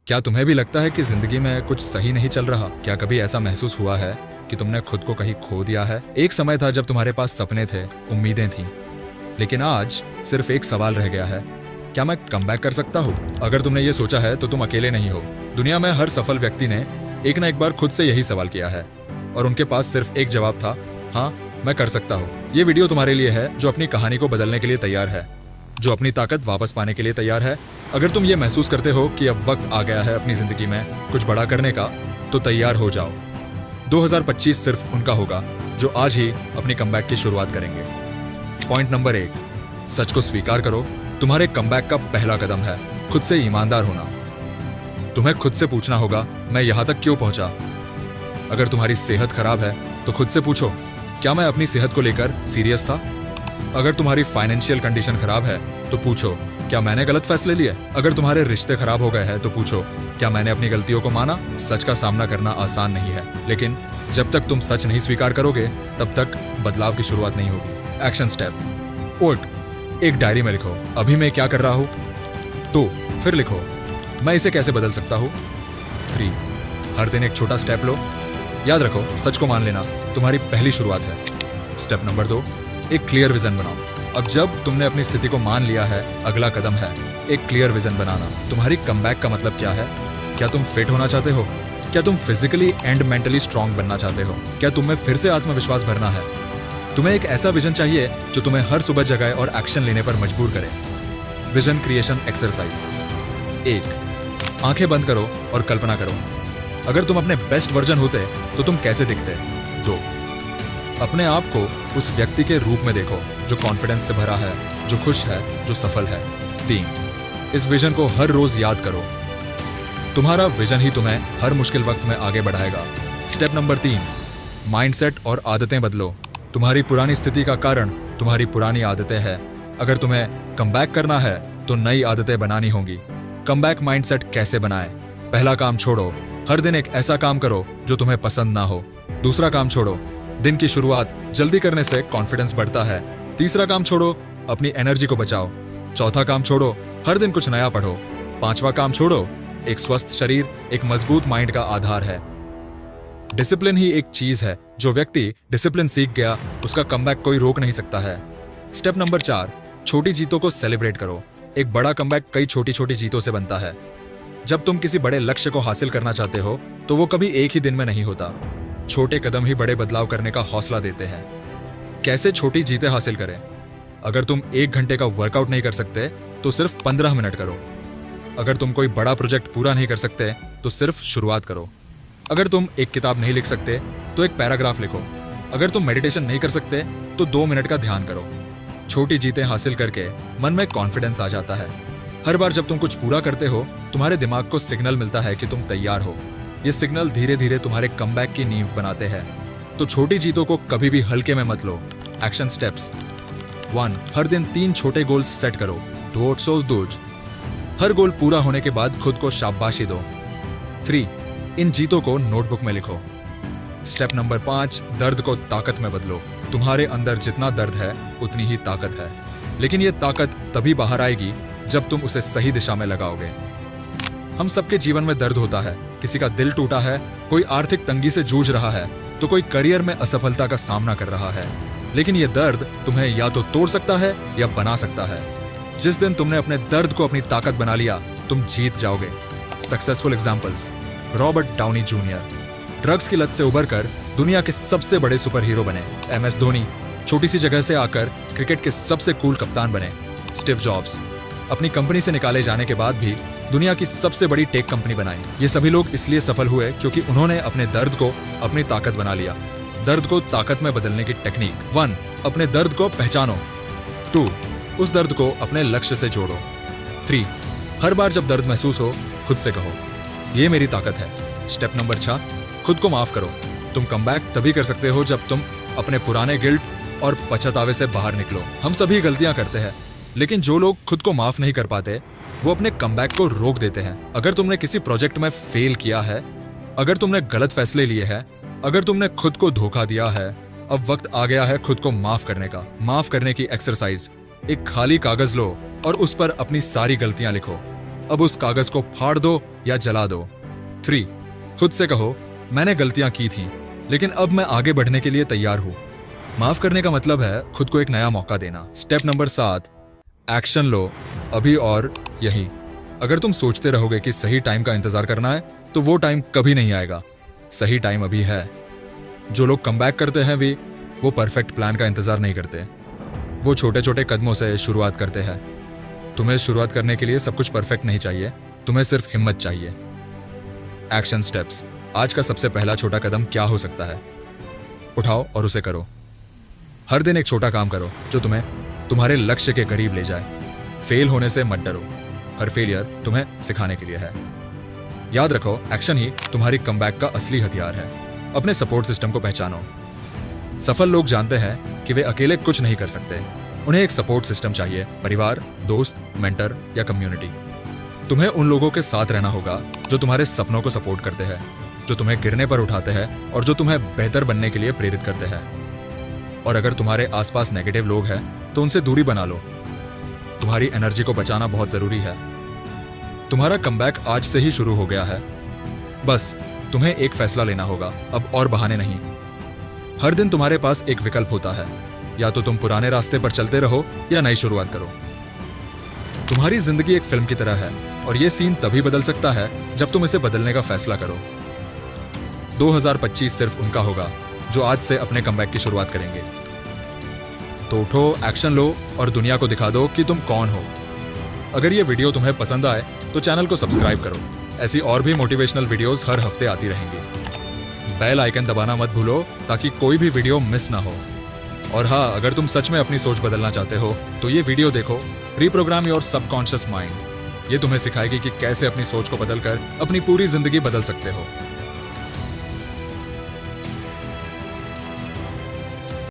क्या तुम्हें भी लगता है कि जिंदगी में कुछ सही नहीं चल रहा? क्या कभी ऐसा महसूस हुआ है कि तुमने खुद को कहीं खो दिया है? एक समय था जब तुम्हारे पास सपने थे, उम्मीदें थीं, लेकिन आज सिर्फ एक सवाल रह गया है, क्या मैं कमबैक कर सकता हूँ? अगर तुमने ये सोचा है तो तुम अकेले नहीं हो। दुनिया में हर सफल व्यक्ति ने एक ना एक बार खुद से यही सवाल किया है और उनके पास सिर्फ एक जवाब था, हाँ, मैं कर सकता हूँ। ये वीडियो तुम्हारे लिए है जो अपनी कहानी को बदलने के लिए तैयार है, जो अपनी ताकत वापस पाने के लिए तैयार है। अगर तुम ये महसूस करते हो कि अब वक्त आ गया है अपनी जिंदगी में कुछ बड़ा करने का, तो तैयार हो जाओ। 2025 सिर्फ उनका होगा जो आज ही अपनी कमबैक की शुरुआत करेंगे। पॉइंट नंबर 1, सच को स्वीकार करो। तुम्हारे कमबैक का पहला कदम है खुद से ईमानदार होना। तुम्हें खुद से पूछना होगा, मैं यहां तक क्यों पहुंचा? अगर तुम्हारी सेहत खराब है तो खुद से पूछो, क्या मैं अपनी सेहत को लेकर सीरियस था? अगर तुम्हारी फाइनेंशियल कंडीशन खराब है तो पूछो, क्या मैंने गलत फैसले लिए? अगर तुम्हारे रिश्ते खराब हो गए हैं तो पूछो, क्या मैंने अपनी गलतियों को माना? सच का सामना करना आसान नहीं है, लेकिन जब तक तुम सच नहीं स्वीकार करोगे तब तक बदलाव की शुरुआत नहीं होगी। Action step. उठ, एक डायरी में लिखो, अभी मैं क्या कर रहा हूं। 2, फिर लिखो, मैं इसे कैसे बदल सकता हूं। 3, हर दिन एक छोटा स्टेप लो। याद रखो, सच को मान लेना तुम्हारी पहली शुरुआत है। स्टेप नंबर 2, एक क्लियर विजन बनाओ। अब जब तुमने अपनी स्थिति को मान लिया है, अगला कदम है एक क्लियर विजन बनाना। तुम्हारी कमबैक का मतलब क्या है? क्या तुम फिट होना चाहते हो? क्या तुम फिजिकली एंड मेंटली स्ट्रांग बनना चाहते हो? क्या तुम्हें फिर से आत्मविश्वास भरना है? तुम्हें एक ऐसा विजन चाहिए जो तुम्हें हर सुबह जगाए और एक्शन लेने पर मजबूर करे। Vision creation exercise. 1, आंखें बंद करो और कल्पना करो, अगर तुम अपने बेस्ट वर्जन होते तो तुम कैसे दिखते। 2, अपने आप को उस व्यक्ति के रूप में देखो जो कॉन्फिडेंस से भरा है, जो खुश है, जो सफल है। 3, इस विजन को हर रोज याद करो। तुम्हारा विजन ही तुम्हें हर मुश्किल वक्त में आगे बढ़ाएगा। स्टेप नंबर 3, माइंडसेट और आदतें बदलो। तुम्हारी पुरानी स्थिति का कारण तुम्हारी पुरानी आदतें हैं। अगर तुम्हें कमबैक करना है तो नई आदतें बनानी होंगी। कमबैक माइंडसेट कैसे बनाएं? पहला काम छोड़ो, हर दिन एक ऐसा काम करो जो तुम्हें पसंद ना हो। दूसरा काम छोड़ो, दिन की शुरुआत जल्दी करने से कॉन्फिडेंस बढ़ता है। तीसरा काम छोड़ो, अपनी एनर्जी को बचाओ। चौथा काम छोड़ो, हर दिन कुछ नया पढ़ो। पांचवा काम छोड़ो, एक स्वस्थ शरीर एक मजबूत माइंड का आधार है। डिसिप्लिन ही एक चीज है, जो व्यक्ति डिसिप्लिन सीख गया उसका कमबैक कोई रोक नहीं सकता है। स्टेप नंबर 4, छोटी जीतों को सेलिब्रेट करो। एक बड़ा कमबैक कई छोटी छोटी जीतों से बनता है। जब तुम किसी बड़े लक्ष्य को हासिल करना चाहते हो तो वो कभी एक ही दिन में नहीं होता। छोटे कदम ही बड़े बदलाव करने का हौसला देते हैं। कैसे छोटी जीतें हासिल करें? अगर तुम 1 घंटे का वर्कआउट नहीं कर सकते तो सिर्फ 15 मिनट करो। अगर तुम कोई बड़ा प्रोजेक्ट पूरा नहीं कर सकते तो सिर्फ शुरुआत करो। अगर तुम एक किताब नहीं लिख सकते तो एक पैराग्राफ लिखो। अगर तुम मेडिटेशन नहीं कर सकते तो 2 मिनट का ध्यान करो। छोटी जीतें हासिल करके मन में कॉन्फिडेंस आ जाता है। हर बार जब तुम कुछ पूरा करते हो तुम्हारे दिमाग को सिग्नल मिलता है कि तुम तैयार हो। ये सिग्नल धीरे धीरे तुम्हारे कमबैक की नींव बनाते हैं। तो छोटी जीतों को कभी भी हल्के में मत लो। Action steps. 1, हर दिन 3 छोटे गोल्स सेट करो। 2 हर गोल पूरा होने के बाद खुद को शाबाशी दो। 3, इन जीतों को नोटबुक में लिखो। स्टेप नंबर 5, दर्द को ताकत में बदलो। तुम्हारे अंदर जितना दर्द है उतनी ही ताकत है, लेकिन ये ताकत तभी बाहर आएगी जब तुम उसे सही दिशा में लगाओगे। हम सबके जीवन में दर्द होता है। किसी का दिल टूटा है, कोई आर्थिक तंगी से जूझ रहा है, तो कोई करियर में असफलता का सामना कर रहा है। लेकिन ये दर्द तुम्हें या तो तोड़ सकता है या बना सकता है। जिस दिन तुमने अपने दर्द को अपनी ताकत बना लिया तुम जीत जाओगे। Successful examples. Robert Downey junior drugs की लत से उबरकर दुनिया के सबसे बड़े सुपर हीरो बने। MS धोनी छोटी सी जगह से आकर क्रिकेट के सबसे कूल कप्तान बने। स्टीव जॉब्स अपनी कंपनी से निकाले जाने के बाद भी दुनिया की सबसे बड़ी टेक कंपनी बनाई। ये सभी लोग इसलिए सफल हुए क्योंकि उन्होंने अपने दर्द को अपनी ताकत बना लिया। दर्द को ताकत में बदलने की टेक्निक। 1, अपने दर्द को पहचानो। 2, उस दर्द को अपने लक्ष्य से जोड़ो। 3, हर बार जब दर्द महसूस हो खुद से कहो, ये मेरी ताकत है। स्टेप नंबर 6, खुद को माफ करो। तुम कमबैक तभी कर सकते हो जब तुम अपने पुराने गिल्ट और पछतावे से बाहर निकलो। हम सभी गलतियां करते हैं, लेकिन जो लोग खुद को माफ नहीं कर पाते वो अपने कमबैक को रोक देते हैं। अगर तुमने किसी प्रोजेक्ट में फेल किया है, अगर तुमने गलत फैसले लिए हैं, अगर तुमने खुद को धोखा दिया है, अब वक्त आ गया है खुद को माफ करने का। माफ करने की एक्सरसाइज। एक खाली कागज लो और उस पर अपनी सारी गलतियां लिखो। अब उस कागज को फाड़ दो या जला दो। 3. खुद से कहो, मैंने गलतियां की थी, लेकिन अब मैं आगे बढ़ने के लिए तैयार हूं। माफ करने का मतलब है खुद को एक नया मौका देना। स्टेप नंबर 7, एक्शन लो, अभी और यही। अगर तुम सोचते रहोगे कि सही टाइम का इंतजार करना है, तो वो टाइम कभी नहीं आएगा। सही टाइम अभी है। जो लोग कमबैक करते हैं वो परफेक्ट प्लान का इंतजार नहीं करते। वो छोटे छोटे कदमों से शुरुआत करते हैं। तुम्हें शुरुआत करने के लिए सब कुछ परफेक्ट नहीं चाहिए, तुम्हें सिर्फ हिम्मत चाहिए। Action steps. आज का सबसे पहला छोटा कदम क्या हो सकता है? उठाओ और उसे करो। हर दिन एक छोटा काम करो जो तुम्हें तुम्हारे लक्ष्य के करीब ले जाए। फेल होने से मत डरो, हर फेलियर तुम्हें सिखाने के लिए है। याद रखो, एक्शन ही तुम्हारी कमबैक का असली हथियार है। अपने सपोर्ट सिस्टम को पहचानो। सफल लोग जानते हैं कि वे अकेले कुछ नहीं कर सकते। उन्हें एक सपोर्ट सिस्टम चाहिए, परिवार, दोस्त, मेंटर या कम्युनिटी। तुम्हें उन लोगों के साथ रहना होगा जो तुम्हारे सपनों को सपोर्ट करते हैं, जो तुम्हें गिरने पर उठाते हैं और जो तुम्हें बेहतर बनने के लिए प्रेरित करते हैं। और अगर तुम्हारे आसपास नेगेटिव लोग हैं तो उनसे दूरी बना लो। तुम्हारी एनर्जी को बचाना बहुत जरूरी है। तुम्हारा कमबैक आज से ही शुरू हो गया है। बस तुम्हें एक फैसला लेना होगा, अब और बहाने नहीं। हर दिन तुम्हारे पास एक विकल्प होता है, या तो तुम पुराने रास्ते पर चलते रहो या नई शुरुआत करो। तुम्हारी जिंदगी एक फिल्म की तरह है और यह सीन तभी बदल सकता है जब तुम इसे बदलने का फैसला करो। 2025 सिर्फ उनका होगा जो आज से अपने कमबैक की शुरुआत करेंगे। तो उठो, एक्शन लो और दुनिया को दिखा दो कि तुम कौन हो। अगर ये वीडियो तुम्हें पसंद आए तो चैनल को सब्सक्राइब करो। ऐसी और भी मोटिवेशनल वीडियोस हर हफ्ते आती रहेंगी। बेल आइकन दबाना मत भूलो ताकि कोई भी वीडियो मिस ना हो। और हाँ, अगर तुम सच में अपनी सोच बदलना चाहते हो तो ये वीडियो देखो, रीप्रोग्राम योर सबकॉन्शियस माइंड। ये तुम्हें सिखाएगी कि कैसे अपनी सोच को बदलकर अपनी पूरी जिंदगी बदल सकते हो।